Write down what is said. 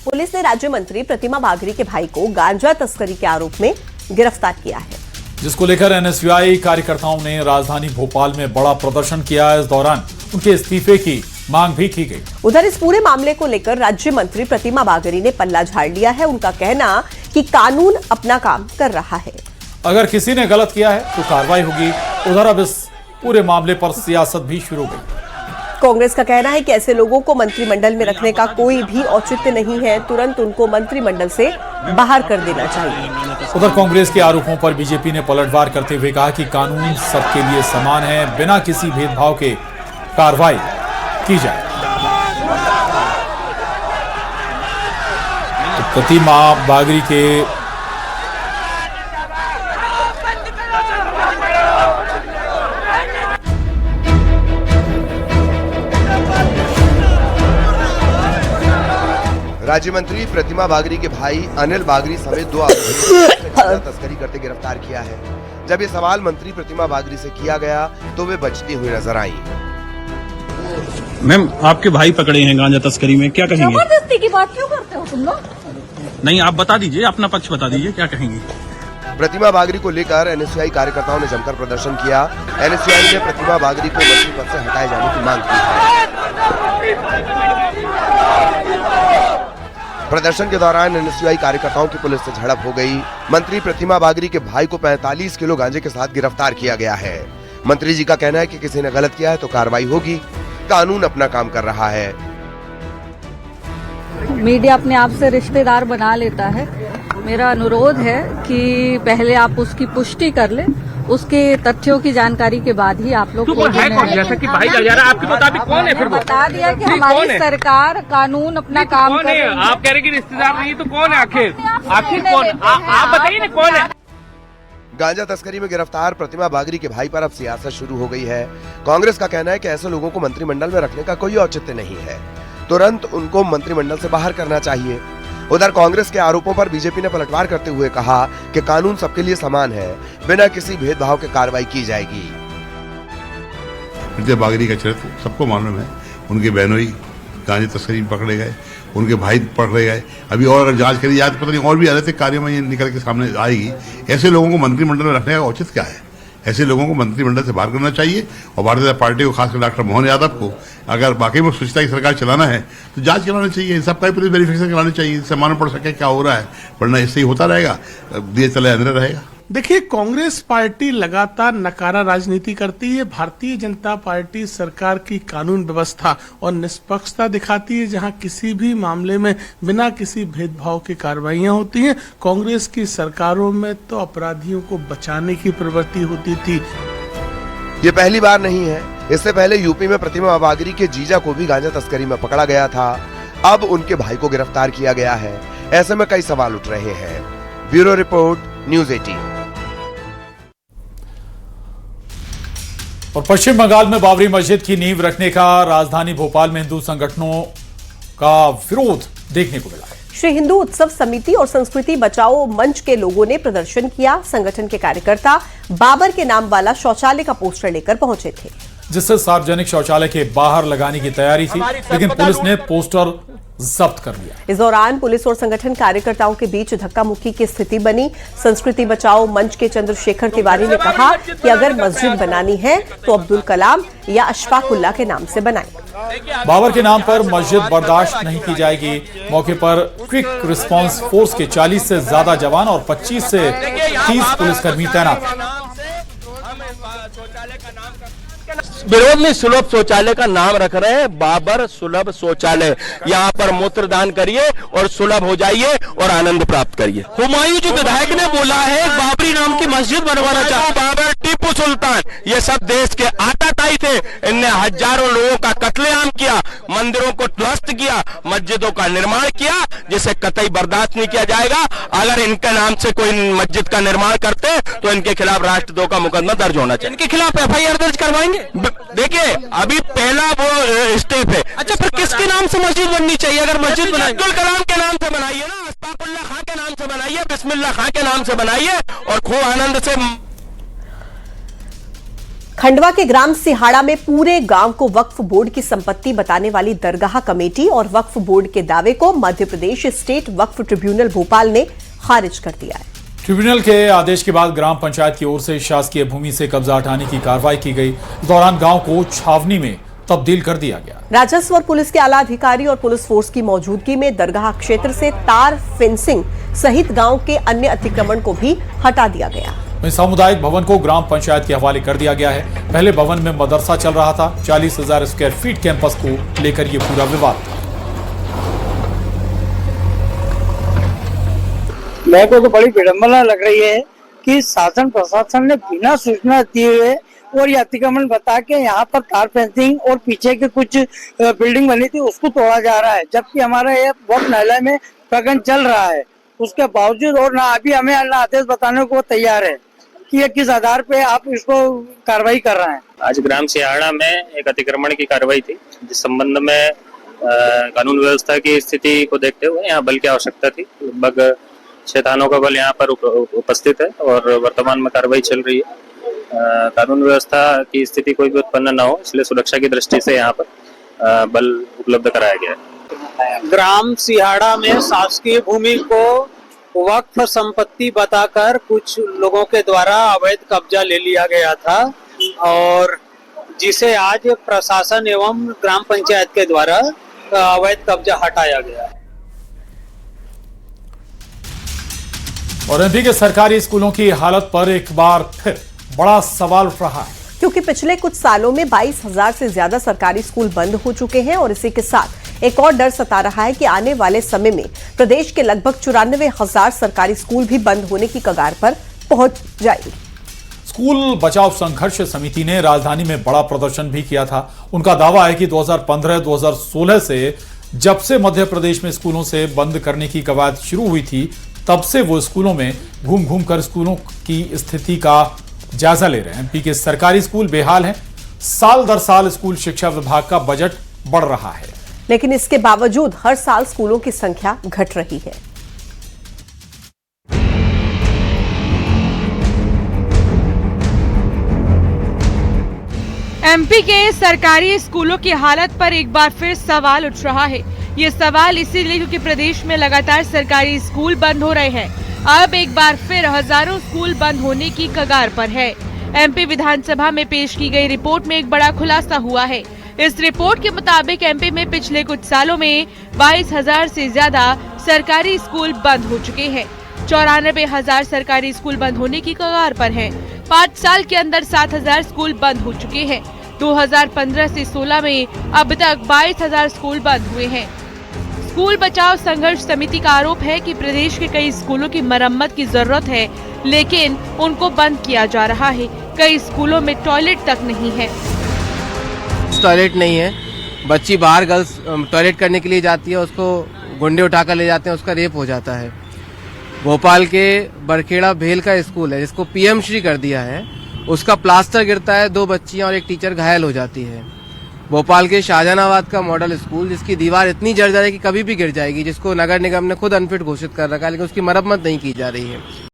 Police ने राज्य मंत्री प्रतिमा बागरी के भाई को गांजा तस्करी के आरोप में गिरफ्तार किया है, जिसको लेकर एनएसयूआई कार्यकर्ताओं ने राजधानी भोपाल में बड़ा प्रदर्शन किया। इस दौरान उनके इस्तीफे की मांग भी की गई। उधर इस पूरे मामले को लेकर राज्य मंत्री प्रतिमा बागरी ने पल्ला झाड़ लिया है। उनका कहना कि कानून अपना काम कर रहा है, अगर किसी ने गलत किया है तो कार्रवाई होगी। उधर अब इस पूरे मामले पर सियासत भी शुरू हो गई। कांग्रेस का कहना है कि ऐसे लोगों को मंत्रिमंडल में रखने का कोई भी औचित्य नहीं है, तुरंत उनको मंत्रिमंडल से बाहर कर देना चाहिए। उधर कांग्रेस के आरोपों पर बीजेपी ने पलटवार करते हुए कहा कि कानून सबके लिए समान है, बिना किसी भेदभाव के कार्रवाई की जाए। तो प्रतिमा बागरी के राज्य मंत्री प्रतिमा बागरी के भाई अनिल बागरी समेत 2 आरोपियों को तस्करी करते गिरफ्तार किया है। जब ये सवाल मंत्री प्रतिमा बागरी से किया गया तो वे बचती हुई नजर आईं। मैम, आपके भाई पकड़े हैं गांजा तस्करी में, क्या कहेंगे? जबरदस्ती की बात क्यों करते हो तुम लोग? नहीं, आप बता दीजिए, अपना पक्ष बता दीजिए, क्या कहेंगे? प्रतिमा बागरी को लेकर एनएसयूआई कार्यकर्ताओं ने जमकर प्रदर्शन किया। एनएसयूआई ने प्रतिमा बागरी को मंत्री पद से हटाए जाने की मांग की है। प्रदर्शन के दौरान एनएसयूआई कार्यकर्ताओं की पुलिस से झड़प हो गई। मंत्री प्रतिमा बागरी के भाई को 45 किलो गांजे के साथ गिरफ्तार किया गया है। मंत्री जी का कहना है कि किसी ने गलत किया है तो कार्रवाई होगी, कानून अपना काम कर रहा है। मीडिया अपने आप से रिश्तेदार बना लेता है। मेरा अनुरोध है कि पहले आप उसकी पुष्टि कर लें, उसके तथ्यों की जानकारी के बाद ही आप लोग को जैसा कि भाई जा रहा है, आपके मुताबिक कौन है? फिर बता दिया कि हमारी सरकार कानून अपना काम कर रही है। आप कह रहे कि रिश्तेदार नहीं तो कौन है आखिर? आखिर कौन? आप बताइए ना कौन है? गांजा तस्करी में गिरफ्तार प्रतिमा बागरी के भाई पर अब सियासत शुरू हो गई है। कांग्रेस का कहना है कि ऐसे लोगों को मंत्रिमंडल में रखने का कोई औचित्य नहीं है, तुरंत उनको मंत्रिमंडल से बाहर करना चाहिए। उधर कांग्रेस के आरोपों पर बीजेपी ने पलटवार करते हुए कहा कि कानून सबके लिए समान है, बिना किसी भेदभाव के कार्रवाई की जाएगी। प्रतिमा बागरी का चरित्र सबको मालूम है। उनके बहनोई गांजे तस्करी में पकड़े गए, उनके भाई पकड़े गए। अभी और अगर जांच करी जाए तो पता नहीं और भी अनैतिक कार्यों में ये निकल के सामने आएगी। ऐसे लोगों को मंत्रिमंडल में रखने का औचित्य क्या है? ऐसे लोगों को मंत्रिमंडल से बाहर करना चाहिए। और भारतीय जनता पार्टी को, खासकर डॉक्टर मोहन यादव को, अगर वाकई में सुचिता की सरकार चलाना है तो जांच करानी चाहिए, सबका पुलिस वेरिफिकेशन करानी चाहिए, इससे मालूम पड़ सके क्या हो रहा है। वरना इससे ही होता रहेगा, दिए चले अंदर रहेगा। देखिए, कांग्रेस पार्टी लगातार नकारा राजनीति करती है। भारतीय जनता पार्टी सरकार की कानून व्यवस्था और निष्पक्षता दिखाती है, जहां किसी भी मामले में बिना किसी भेदभाव की कार्रवाइयां होती हैं। कांग्रेस की सरकारों में तो अपराधियों को बचाने की प्रवृत्ति होती थी। ये पहली बार नहीं है, इससे पहले यूपी में प्रतिमा बागरी के जीजा को भी गांजा तस्करी में पकड़ा गया था। अब उनके भाई को गिरफ्तार किया गया है। ऐसे में कई सवाल उठ रहे हैं। Bureau report, news 18। और पश्चिम बंगाल में बाबरी मस्जिद की नींव रखने का राजधानी भोपाल में हिंदू संगठनों का विरोध देखने को मिला। श्री हिंदू उत्सव समिति और संस्कृति बचाओ मंच के लोगों ने प्रदर्शन किया। संगठन के कार्यकर्ता बाबर के नाम वाला शौचालय का पोस्टर लेकर पहुंचे थे, जिससे सार्वजनिक शौचालय के बाहर लगाने की तैयारी थी, लेकिन पुलिस ने पोस्टर जब्त कर लिया। इस दौरान पुलिस और संगठन कार्यकर्ताओं के बीच धक्का मुक्की की स्थिति बनी। संस्कृति बचाओ मंच के चंद्रशेखर तिवारी ने कहा कि अगर मस्जिद बनानी है तो अब्दुल कलाम या अशफाकुल्ला के नाम से बनाएं। बाबर के नाम पर मस्जिद बर्दाश्त नहीं की जाएगी। मौके पर क्विक रिस्पांस फोर्स के 40 से ज्यादा जवान और 25 से 30 पुलिसकर्मी तैनात। विरोध में सुलभ शौचालय का नाम रख रहे हैं, बाबर सुलभ शौचालय। यहाँ पर मूत्रदान करिए और सुलभ हो जाइए और आनंद प्राप्त करिए। हुमायूं जो विधायक ने बोला है बाबरी नाम की मस्जिद बनवाना चाहते, बाबर, टीपू सुल्तान, ये सब देश के आताताई थे। इनने हजारों लोगों का कत्लेआम किया, मंदिरों को ध्वस्त किया, मस्जिदों का निर्माण किया, जिसे कतई बर्दाश्त नहीं किया जाएगा। अगर इनके नाम से कोई मस्जिद का निर्माण करते तो इनके खिलाफ राष्ट्रद्रोह का मुकदमा दर्ज होना चाहिए। इनके खिलाफ FIR दर्ज करवाएंगे। देखिए, अभी पहला वो स्टेप है। अच्छा, फिर किसके नाम से मस्जिद बननी चाहिए? अगर मस्जिद बनाए अब्दुल कलाम के नाम से बनाइए ना, अशफाकुल्ला खां के नाम से बनाइए, बिस्मिल्लाह खां के नाम से बनाइए और खूब आनंद से। खंडवा के ग्राम सिहाड़ा में पूरे गांव को वक्फ बोर्ड की संपत्ति बताने वाली दरगाह कमेटी और वक्फ बोर्ड के दावे को मध्य प्रदेश स्टेट वक्फ ट्रिब्यूनल भोपाल ने खारिज कर दिया है। ट्रिब्यूनल के आदेश के बाद ग्राम पंचायत की ओर से शासकीय भूमि से कब्जा हटाने की कार्रवाई की गई। इस दौरान गांव को छावनी में तब्दील कर दिया गया। राजस्व और पुलिस के आला अधिकारी और पुलिस फोर्स की मौजूदगी में दरगाह क्षेत्र से तार फेंसिंग सहित गांव के अन्य अतिक्रमण को भी हटा दिया गया। सामुदायिक भवन को ग्राम पंचायत के हवाले कर दिया गया है। पहले भवन में मदरसा चल रहा था। 40,000 स्क्वायर फीट कैंपस को लेकर यह पूरा विवाद था। मेरे को तो बड़ी विडंबना लग रही है कि शासन प्रशासन ने बिना सूचना दिए हुए और ये अतिक्रमण बता के यहाँ पर तार फेंसिंग और पीछे के कुछ बिल्डिंग बनी थी उसको तोड़ा जा रहा है, जबकि हमारा ये वक्त न्यायालय में प्रकरण चल रहा है। उसके बावजूद और ना अभी हमें आदेश बताने को तैयार है कि ये किस आधार पे आप इसको कार्रवाई कर रहे हैं। आज ग्राम सिहाड़ा में एक अतिक्रमण की कार्रवाई थी, जिस संबंध में कानून व्यवस्था की स्थिति को देखते हुए यहाँ बल की आवश्यकता थी। लगभग 6 थानों का बल यहाँ पर उपस्थित है और वर्तमान में कार्रवाई चल रही है। कानून व्यवस्था की स्थिति कोई भी उत्पन्न न हो, इसलिए सुरक्षा की दृष्टि से यहाँ पर बल उपलब्ध कराया गया है। ग्राम सिहाड़ा में शासकीय भूमि को वक्फ संपत्ति बताकर कुछ लोगों के द्वारा अवैध कब्जा ले लिया गया था और जिसे आज प्रशासन एवं ग्राम पंचायत के द्वारा अवैध कब्जा हटाया गया है। और एमपी के सरकारी स्कूलों की हालत पर एक बार फिर बड़ा सवाल उठ रहा है, क्योंकि पिछले कुछ सालों में 22,000 से ज्यादा सरकारी स्कूल बंद हो चुके हैं और इसी के साथ एक और डर सता रहा है कि आने वाले समय में प्रदेश के लगभग 94,000 सरकारी स्कूल भी बंद होने की कगार पर पहुंच जाएंगे। स्कूल बचाव संघर्ष समिति ने राजधानी में बड़ा प्रदर्शन भी किया था। उनका दावा है कि 2015-2016 से जब से मध्य प्रदेश में स्कूलों से बंद करने की कवायद शुरू हुई थी, तब से वो स्कूलों में घूम घूम कर स्कूलों की स्थिति का जायजा ले रहे हैं। एमपी के सरकारी स्कूल बेहाल हैं। साल दर साल स्कूल शिक्षा विभाग का बजट बढ़ रहा है, लेकिन इसके बावजूद हर साल स्कूलों की संख्या घट रही है। एमपी के सरकारी स्कूलों की हालत पर एक बार फिर सवाल उठ रहा है। ये सवाल इसीलिए क्योंकि प्रदेश में लगातार सरकारी स्कूल बंद हो रहे हैं। अब एक बार फिर हजारों स्कूल बंद होने की कगार पर है। एमपी विधानसभा में पेश की गई रिपोर्ट में एक बड़ा खुलासा हुआ है। इस रिपोर्ट के मुताबिक एमपी में पिछले कुछ सालों में 22,000 से ज्यादा सरकारी स्कूल बंद हो चुके हैं। 94,000 सरकारी स्कूल बंद होने की कगार पर हैं। 5 साल के अंदर 7,000 स्कूल बंद हो चुके हैं। 2015 से 16 में अब तक 22,000 स्कूल बंद हुए हैं। स्कूल बचाव संघर्ष समिति का आरोप है कि प्रदेश के कई स्कूलों की मरम्मत की जरूरत है, लेकिन उनको बंद किया जा रहा है। कई स्कूलों में टॉयलेट तक नहीं है। टॉयलेट नहीं है, बच्ची बाहर गर्ल्स टॉयलेट करने के लिए जाती है, उसको गुंडे उठाकर ले जाते हैं, उसका रेप हो जाता है। भोपाल के बरखेड़ा भेल का स्कूल है जिसको पीएम श्री कर दिया है, उसका प्लास्टर गिरता है, 2 बच्चियां और एक टीचर घायल हो जाती है। भोपाल के शाहजहानाबाद का मॉडल स्कूल जिसकी दीवार इतनी जर्जर है कि कभी भी गिर जाएगी, जिसको नगर निगम ने खुद अनफिट घोषित कर रखा है, लेकिन उसकी मरम्मत नहीं की जा रही है।